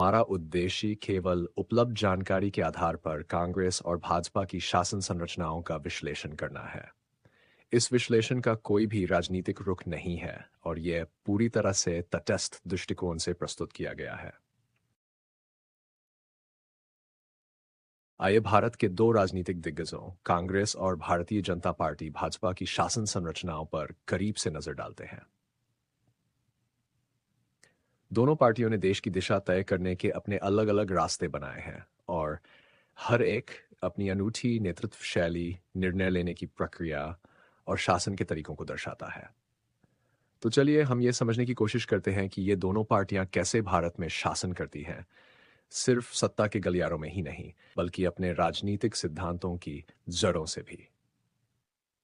हमारा उद्देश्य केवल उपलब्ध जानकारी के आधार पर कांग्रेस और भाजपा की शासन संरचनाओं का विश्लेषण करना है। इस विश्लेषण का कोई भी राजनीतिक रुख नहीं है और यह पूरी तरह से तटस्थ दृष्टिकोण से प्रस्तुत किया गया है। आइए भारत के दो राजनीतिक दिग्गजों कांग्रेस और भारतीय जनता पार्टी भाजपा की शासन संरचनाओं पर करीब से नजर डालते हैं। दोनों पार्टियों ने देश की दिशा तय करने के अपने अलग-अलग रास्ते बनाए हैं और हर एक अपनी अनूठी नेतृत्व शैली, निर्णय लेने की प्रक्रिया और शासन के तरीकों को दर्शाता है। तो चलिए हम ये समझने की कोशिश करते हैं कि ये दोनों पार्टियां कैसे भारत में शासन करती हैं, सिर्फ सत्ता के गलियारों में ही नहीं, बल्कि अपने राजनीतिक सिद्धांतों की जड़ों से भी।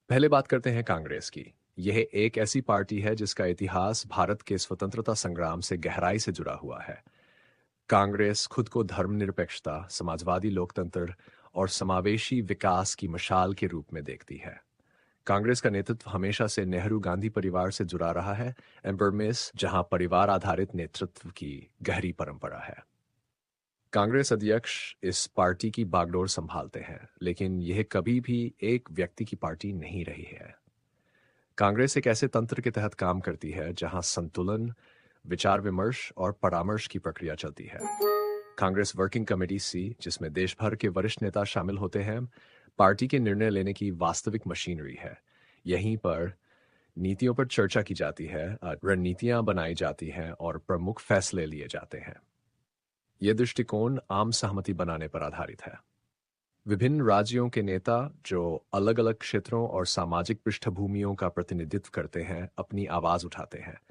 पहले बात करते हैं कांग्रेस की। यह एक ऐसी पार्टी है जिसका इतिहास भारत के स्वतंत्रता संग्राम से गहराई से जुड़ा हुआ है। कांग्रेस खुद को धर्मनिरपेक्षता, समाजवादी लोकतंत्र और समावेशी विकास की मशाल के रूप में देखती है। कांग्रेस का नेतृत्व हमेशा से नेहरू गांधी परिवार से जुड़ा रहा है, एम्बर्मेस, जहां परिवार आधारित नेतृत्व की गहरी परंपरा है। कांग्रेस अध्यक्ष इस पार्टी की बागडोर संभालते हैं, लेकिन यह कभी भी एक व्यक्ति की पार्टी नहीं रही है। कांग्रेस एक ऐसे तंत्र के तहत काम करती है जहां संतुलन, विचार विमर्श और परामर्श की प्रक्रिया चलती है। कांग्रेस वर्किंग कमेटी सी, जिसमें देश भर के वरिष्ठ नेता शामिल होते हैं, पार्टी के निर्णय लेने की वास्तविक मशीनरी है। यहीं पर नीतियों पर चर्चा की जाती है, रणनीतियां बनाई जाती हैं और प्रमुख फैसले लिए जाते हैं। यह दृष्टिकोण आम सहमति बनाने पर आधारित है। विभिन्न राज्यों के नेता जो अलग अलग क्षेत्रों और सामाजिक पृष्ठभूमियों का प्रतिनिधित्व करते हैं, अपनी आवाज उठाते हैं।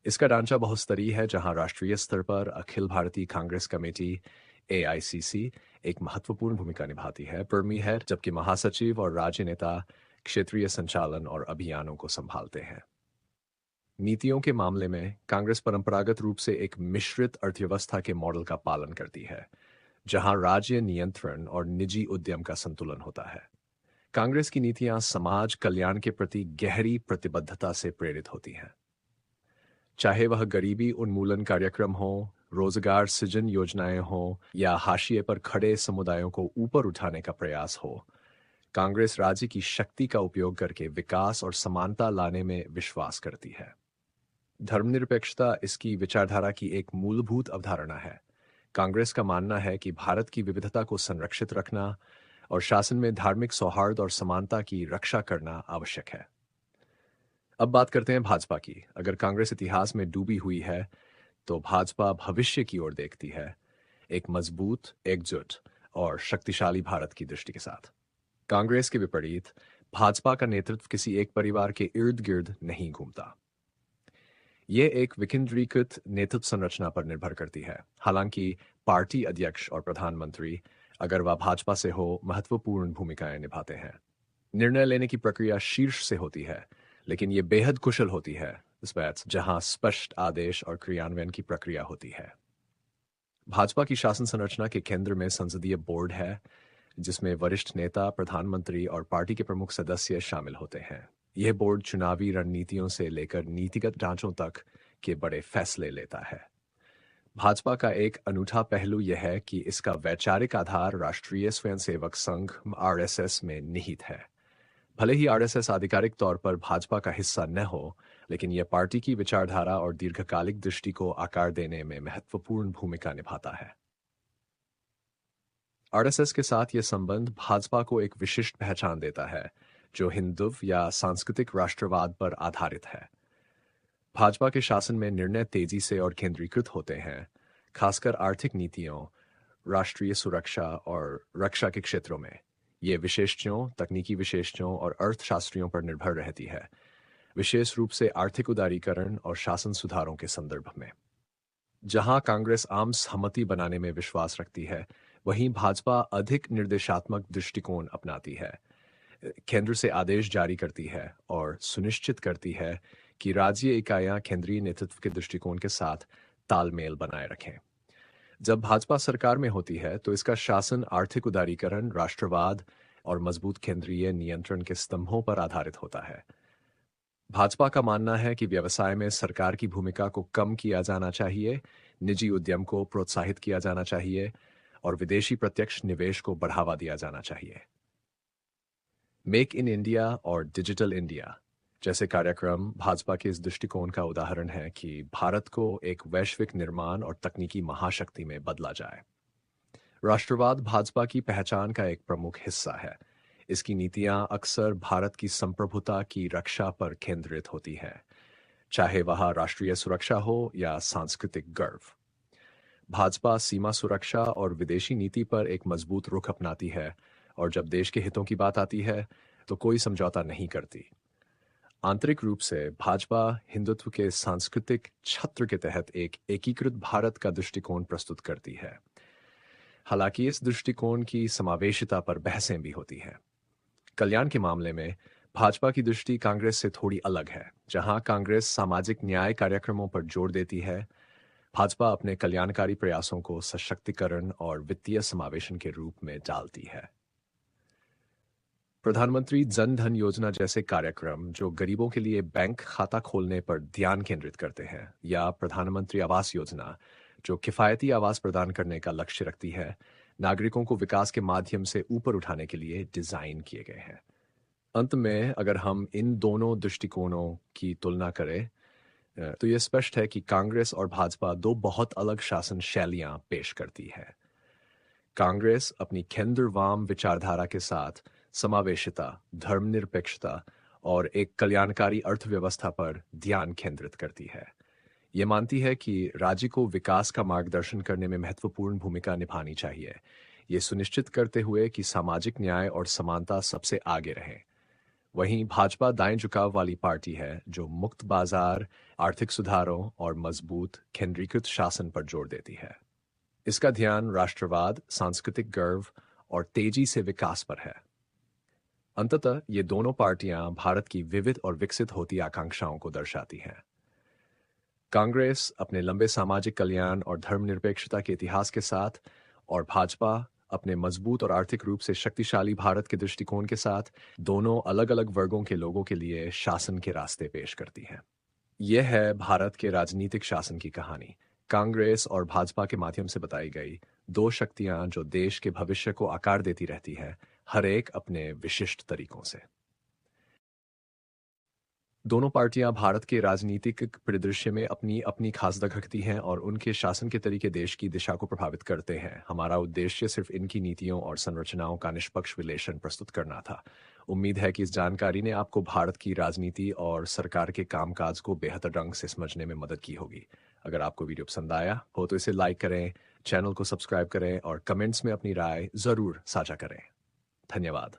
इसका ढांचा बहुस्तरीय है, जहां राष्ट्रीय स्तर पर अखिल भारतीय कांग्रेस कमेटी एआईसीसी एक महत्वपूर्ण भूमिका निभाती है, परमी है, जबकि महासचिव और राज्य नेता क्षेत्रीय संचालन और अभियानों को संभालते हैं। नीतियों के मामले में कांग्रेस परंपरागत रूप से एक मिश्रित अर्थव्यवस्था के मॉडल का पालन करती है, जहां राज्य नियंत्रण और निजी उद्यम का संतुलन होता है। कांग्रेस की नीतियां समाज कल्याण के प्रति गहरी प्रतिबद्धता से प्रेरित होती हैं। चाहे वह गरीबी उन्मूलन कार्यक्रम हो, रोजगार सृजन योजनाएं हो या हाशिए पर खड़े समुदायों को ऊपर उठाने का प्रयास हो, कांग्रेस राज्य की शक्ति का उपयोग करके विकास और समानता लाने में विश्वास करती है। धर्मनिरपेक्षता इसकी विचारधारा की एक मूलभूत अवधारणा है। कांग्रेस का मानना है कि भारत की विविधता को संरक्षित रखना और शासन में धार्मिक सौहार्द और समानता की रक्षा करना आवश्यक है। अब बात करते हैं भाजपा की। अगर कांग्रेस इतिहास में डूबी हुई है, तो भाजपा भविष्य की ओर देखती है, एक मजबूत, एकजुट और शक्तिशाली भारत की दृष्टि के साथ। कांग्रेस के विपरीत भाजपा का नेतृत्व किसी एक परिवार के इर्द गिर्द नहीं घूमता। यह एक विकेंद्रीकृत नेतृत्व संरचना पर निर्भर करती है। हालांकि पार्टी अध्यक्ष और प्रधानमंत्री, अगर वह भाजपा से हो, महत्वपूर्ण भूमिकाएं निभाते हैं। निर्णय लेने की प्रक्रिया शीर्ष से होती है, लेकिन यह बेहद कुशल होती है, जहां स्पष्ट आदेश और क्रियान्वयन की प्रक्रिया होती है। भाजपा की शासन संरचना के केंद्र में संसदीय बोर्ड है, जिसमें वरिष्ठ नेता, प्रधानमंत्री और पार्टी के प्रमुख सदस्य शामिल होते हैं। यह बोर्ड चुनावी रणनीतियों से लेकर नीतिगत ढांचों तक के बड़े फैसले लेता है। भाजपा का एक अनूठा पहलू यह है कि इसका वैचारिक आधार राष्ट्रीय स्वयंसेवक संघ आरएसएस में निहित है। भले ही आरएसएस आधिकारिक तौर पर भाजपा का हिस्सा न हो, लेकिन यह पार्टी की विचारधारा और दीर्घकालिक दृष्टि को आकार देने में महत्वपूर्ण भूमिका निभाता है। आरएसएस के साथ यह संबंध भाजपा को एक विशिष्ट पहचान देता है, जो हिंदुत्व या सांस्कृतिक राष्ट्रवाद पर आधारित है। भाजपा के शासन में निर्णय तेजी से और केंद्रीकृत होते हैं, खासकर आर्थिक नीतियों, राष्ट्रीय सुरक्षा और रक्षा के क्षेत्रों में। ये विशेषज्ञों, तकनीकी विशेषज्ञों और अर्थशास्त्रियों पर निर्भर रहती है, विशेष रूप से आर्थिक उदारीकरण और शासन सुधारों के संदर्भ में। जहां कांग्रेस आम सहमति बनाने में विश्वास रखती है, वहीं भाजपा अधिक निर्देशात्मक दृष्टिकोण अपनाती है, केंद्र से आदेश जारी करती है और सुनिश्चित करती है कि राज्य इकाइयां केंद्रीय नेतृत्व के दृष्टिकोण के साथ तालमेल बनाए रखें। जब भाजपा सरकार में होती है, तो इसका शासन आर्थिक उदारीकरण, राष्ट्रवाद और मजबूत केंद्रीय नियंत्रण के स्तंभों पर आधारित होता है। भाजपा का मानना है कि व्यवसाय में सरकार की भूमिका को कम किया जाना चाहिए, निजी उद्यम को प्रोत्साहित किया जाना चाहिए और विदेशी प्रत्यक्ष निवेश को बढ़ावा दिया जाना चाहिए। मेक इन इंडिया और डिजिटल इंडिया जैसे कार्यक्रम भाजपा के इस दृष्टिकोण का उदाहरण है कि भारत को एक वैश्विक निर्माण और तकनीकी महाशक्ति में बदला जाए। राष्ट्रवाद भाजपा की पहचान का एक प्रमुख हिस्सा है। इसकी नीतियां अक्सर भारत की संप्रभुता की रक्षा पर केंद्रित होती है, चाहे वह राष्ट्रीय सुरक्षा हो या सांस्कृतिक गर्व। भाजपा सीमा सुरक्षा और विदेशी नीति पर एक मजबूत रुख अपनाती है और जब देश के हितों की बात आती है तो कोई समझौता नहीं करती। आंतरिक रूप से भाजपा हिंदुत्व के सांस्कृतिक छत्र के तहत एक एकीकृत भारत का दृष्टिकोण प्रस्तुत करती है। हालांकि इस दृष्टिकोण की समावेशिता पर बहसें भी होती हैं। कल्याण के मामले में भाजपा की दृष्टि कांग्रेस से थोड़ी अलग है। जहां कांग्रेस सामाजिक न्याय कार्यक्रमों पर जोर देती है, भाजपा अपने कल्याणकारी प्रयासों को सशक्तिकरण और वित्तीय समावेशन के रूप में डालती है। प्रधानमंत्री जन धन योजना जैसे कार्यक्रम जो गरीबों के लिए बैंक खाता खोलने पर ध्यान केंद्रित करते हैं, या प्रधानमंत्री आवास योजना जो किफायती आवास प्रदान करने का लक्ष्य रखती है, नागरिकों को विकास के माध्यम से ऊपर उठाने के लिए डिजाइन किए गए हैं। अंत में अगर हम इन दोनों दृष्टिकोणों की तुलना करें तो यह स्पष्ट है कि कांग्रेस और भाजपा दो बहुत अलग शासन शैलियां पेश करती है। कांग्रेस अपनी केंद्रवाम विचारधारा के साथ समावेशिता, धर्मनिरपेक्षता और एक कल्याणकारी अर्थव्यवस्था पर ध्यान केंद्रित करती है। ये मानती है कि राज्य को विकास का मार्गदर्शन करने में महत्वपूर्ण भूमिका निभानी चाहिए, ये सुनिश्चित करते हुए कि सामाजिक न्याय और समानता सबसे आगे रहे। वहीं भाजपा दाएं झुकाव वाली पार्टी है जो मुक्त बाजार, आर्थिक सुधारों और मजबूत केंद्रीकृत शासन पर जोर देती है। इसका ध्यान राष्ट्रवाद, सांस्कृतिक गर्व और तेजी से विकास पर है। अंततः ये दोनों पार्टियां भारत की विविध और विकसित होती आकांक्षाओं को दर्शाती हैं। कांग्रेस अपने लंबे सामाजिक कल्याण और धर्मनिरपेक्षता के इतिहास के साथ, और भाजपा अपने मजबूत और आर्थिक रूप से शक्तिशाली भारत के दृष्टिकोण के साथ, दोनों अलग अलग वर्गों के लोगों के लिए शासन के रास्ते पेश करती हैं। यह है भारत के राजनीतिक शासन की कहानी, कांग्रेस और भाजपा के माध्यम से बताई गई दो शक्तियां जो देश के भविष्य को आकार देती रहती है, हर एक अपने विशिष्ट तरीकों से। दोनों पार्टियां भारत के राजनीतिक परिदृश्य में अपनी अपनी खास जगह रखती हैं और उनके शासन के तरीके देश की दिशा को प्रभावित करते हैं। हमारा उद्देश्य सिर्फ इनकी नीतियों और संरचनाओं का निष्पक्ष विश्लेषण प्रस्तुत करना था। उम्मीद है कि इस जानकारी ने आपको भारत की राजनीति और सरकार के कामकाज को बेहतर ढंग से समझने में मदद की होगी। अगर आपको वीडियो पसंद आया हो तो इसे लाइक करें, चैनल को सब्सक्राइब करें और कमेंट्स में अपनी राय जरूर साझा करें। धन्यवाद।